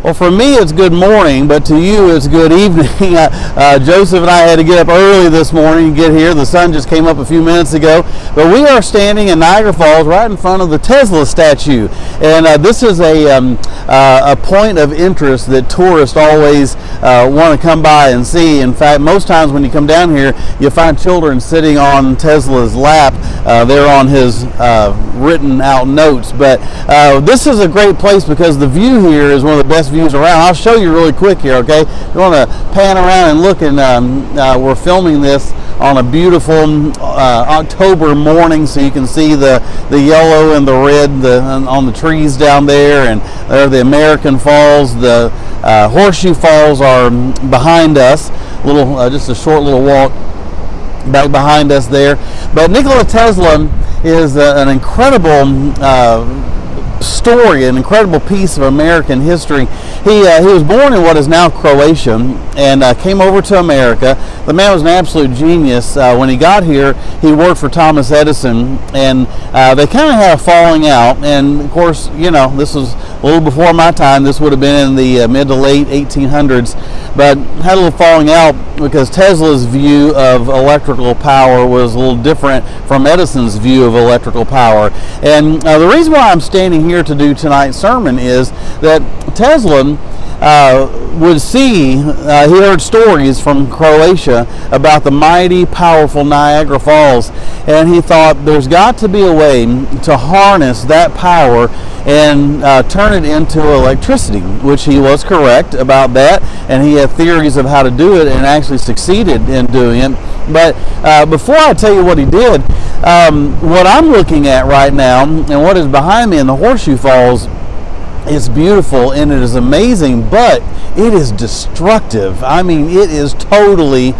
Well, for me, it's good morning, but to you, it's good evening. Joseph and I had to get up early this morning to get here. The sun just came up a few minutes ago. But we are standing in Niagara Falls right in front of the Tesla statue. And this is a point of interest that tourists always want to come by and see. In fact, most times when you come down here, you'll find children sitting on Tesla's lap. They're on his written out notes. But this is a great place because the view here is one of the best views around. I'll show you really quick here, okay? You want to pan around and look, and we're filming this on a beautiful October morning, so you can see the yellow and the red on the trees down there, and there are the American Falls. The Horseshoe Falls are behind us. Just a short little walk back behind us there. But Nikola Tesla is an incredible story, an incredible piece of American history. He was born in what is now Croatia and came over to America. The man was an absolute genius. When he got here, he worked for Thomas Edison, and they kind of had a falling out. And of course, you know, this was a little before my time. This would have been in the mid to late 1800s, but had a little falling out because Tesla's view of electrical power was a little different from Edison's view of electrical power. And the reason why I'm standing here to do tonight's sermon is that Tesla would see, he heard stories from Croatia about the mighty, powerful Niagara Falls, and he thought there's got to be a way to harness that power and turn it into electricity, which he was correct about that, and he had theories of how to do it and actually succeeded in doing it. But before I tell you what he did, what I'm looking at right now and what is behind me in the Horseshoe Falls, it's beautiful and it is amazing, but it is destructive. I mean, it is totally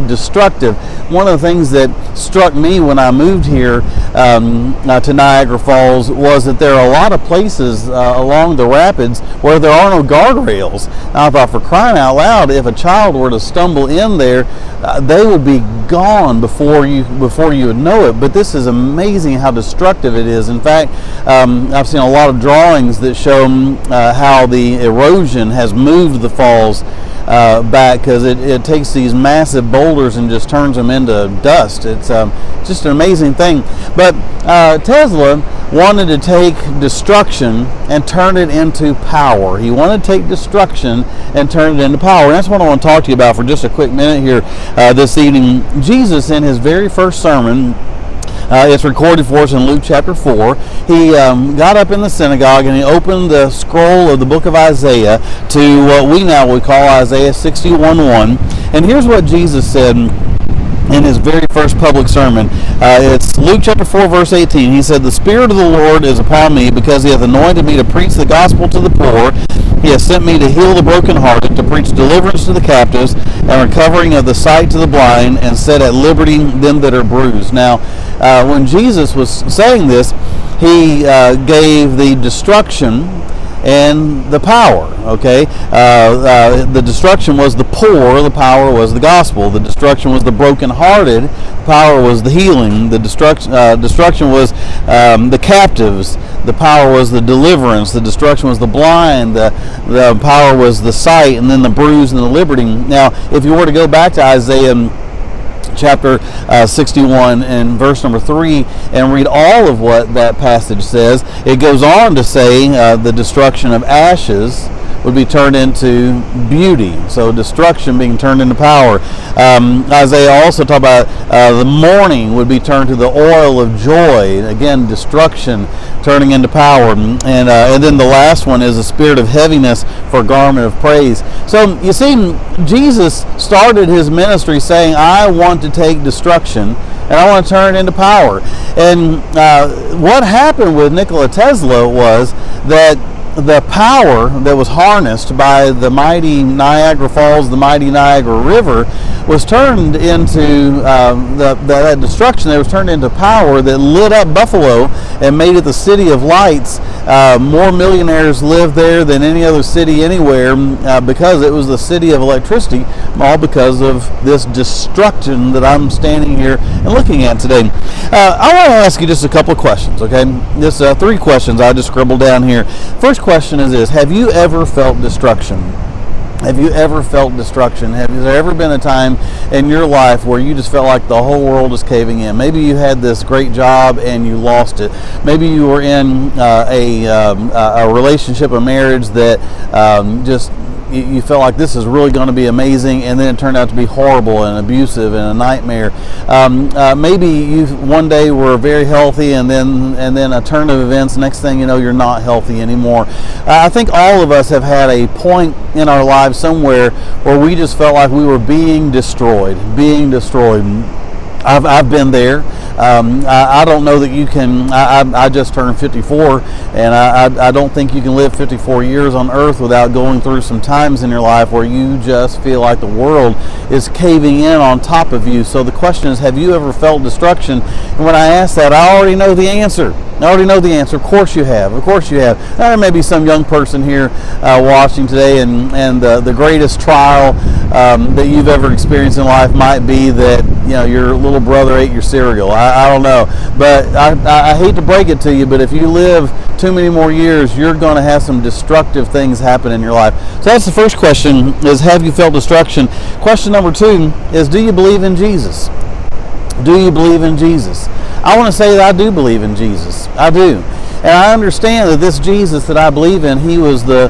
destructive. One of the things that struck me when I moved here to Niagara Falls was that there are a lot of places along the rapids where there are no guardrails. Now, I thought, for crying out loud, if a child were to stumble in there, they would be gone before you would know it. But this is amazing how destructive it is. In fact, I've seen a lot of drawings that show how the erosion has moved the falls back, because it takes these massive boulders and just turns them into dust. It's just an amazing thing. But Tesla wanted to take destruction and turn it into power. He wanted to take destruction and turn it into power. And that's what I want to talk to you about for just a quick minute here this evening. Jesus, in his very first sermon, it's recorded for us in Luke chapter 4. He got up in the synagogue and he opened the scroll of the book of Isaiah to what we now would call Isaiah 61:1. And here's what Jesus said in his very first public sermon. It's Luke chapter 4, verse 18. He said, "The Spirit of the Lord is upon me, because he hath anointed me to preach the gospel to the poor. He has sent me to heal the brokenhearted, to preach deliverance to the captives, and recovering of the sight to the blind, and set at liberty them that are bruised." Now, when Jesus was saying this, he gave the destruction and the power, okay? The destruction was the poor, the power was the gospel. The destruction was the brokenhearted, the power was the healing. The destruction was the captives, the power was the deliverance. The destruction was the blind, the power was the sight, and then the bruised and the liberty. Now, if you were to go back to Isaiah chapter 61 and verse number 3 and read all of what that passage says, it goes on to say the destruction of ashes would be turned into beauty. So destruction being turned into power. Isaiah also talked about the mourning would be turned to the oil of joy. Again, destruction turning into power. And then the last one is the spirit of heaviness for a garment of praise. So you see, Jesus started his ministry saying, I want to take destruction and I want to turn it into power. And what happened with Nikola Tesla was that the power that was harnessed by the mighty Niagara Falls, the mighty Niagara River, was turned into that destruction that was turned into power that lit up Buffalo and made it the city of lights. More millionaires lived there than any other city anywhere because it was the city of electricity, all because of this destruction that I'm standing here and looking at today. I want to ask you just a couple of questions, okay? Just 3 questions I just scribbled down here. First question is this: have you ever felt destruction? Have you ever felt destruction? Has there ever been a time in your life where you just felt like the whole world is caving in? Maybe you had this great job and you lost it. Maybe you were in a relationship, a marriage that just you felt like this is really going to be amazing, and then it turned out to be horrible and abusive and a nightmare. Maybe you one day were very healthy, and then a turn of events, next thing you know, you're not healthy anymore. I think all of us have had a point in our lives somewhere where we just felt like we were being destroyed. I've been there. I don't know that you can. I just turned 54, and I don't think you can live 54 years on earth without going through some times in your life where you just feel like the world is caving in on top of you. So the question is, have you ever felt destruction? And when I ask that, I already know the answer. Of course you have. Now, there may be some young person here watching today, and the greatest trial that you've ever experienced in life might be that your little brother ate your cereal. I don't know, but I hate to break it to you, but if you live too many more years, you're going to have some destructive things happen in your life. So that's the first question: is have you felt destruction? Question number 2 is, do you believe in Jesus? Do you believe in Jesus? I want to say that I do believe in Jesus. I do. And I understand that this Jesus that I believe in, he was the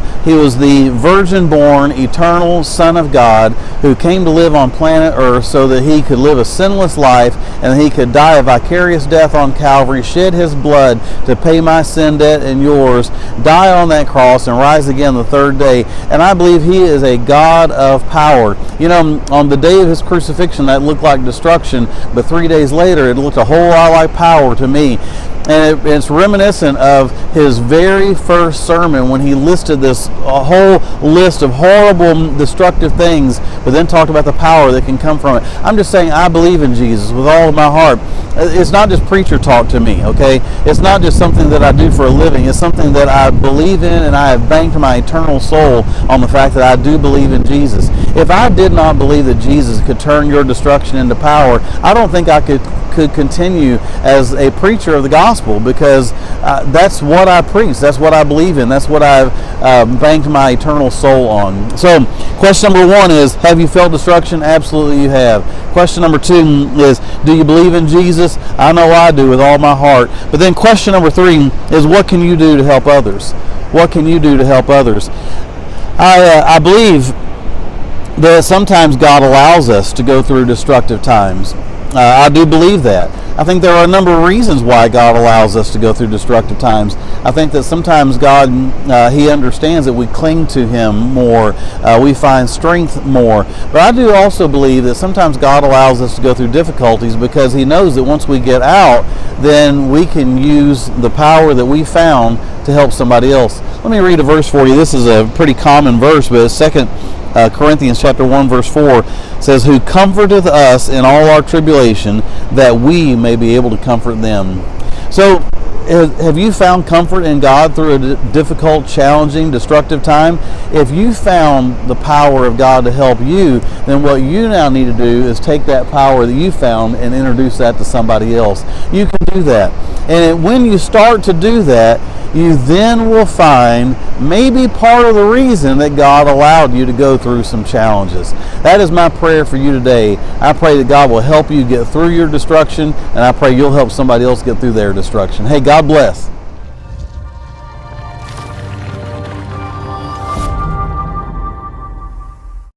virgin-born, eternal Son of God who came to live on planet Earth so that he could live a sinless life and he could die a vicarious death on Calvary, shed his blood to pay my sin debt and yours, die on that cross, and rise again the third day. And I believe he is a God of power. On the day of his crucifixion, that looked like destruction, but 3 days later, it looked a whole lot like power to me. And it's reminiscent of his very first sermon when he listed a whole list of horrible, destructive things, but then talked about the power that can come from it. I'm just saying, I believe in Jesus with all of my heart. It's not just preacher talk to me, okay? It's not just something that I do for a living. It's something that I believe in, and I have banked my eternal soul on the fact that I do believe in Jesus. If I did not believe that Jesus could turn your destruction into power, I don't think I could continue as a preacher of the gospel, because that's what I preach, that's what I believe in, that's what I've banked my eternal soul on. So question number 1 is, have you felt destruction? Absolutely you have. Question number 2 is, do you believe in Jesus? I know I do with all my heart. But then question number 3 is, what can you do to help others? What can you do to help others? I believe that sometimes God allows us to go through destructive times. I do believe that. I think there are a number of reasons why God allows us to go through destructive times. I think that sometimes God, he understands that we cling to him more. We find strength more. But I do also believe that sometimes God allows us to go through difficulties because he knows that once we get out, then we can use the power that we found to help somebody else. Let me read a verse for you. This is a pretty common verse, but it's 2 Corinthians chapter 1 verse 4 says, who comforteth us in all our tribulation, that we may be able to comfort them. So have you found comfort in God through a difficult, challenging, destructive time? If you found the power of God to help you, then what you now need to do is take that power that you found and introduce that to somebody else. You can do that. And when you start to do that, you then will find maybe part of the reason that God allowed you to go through some challenges. That is my prayer for you today. I pray that God will help you get through your destruction, and I pray you'll help somebody else get through their destruction. Hey, God bless.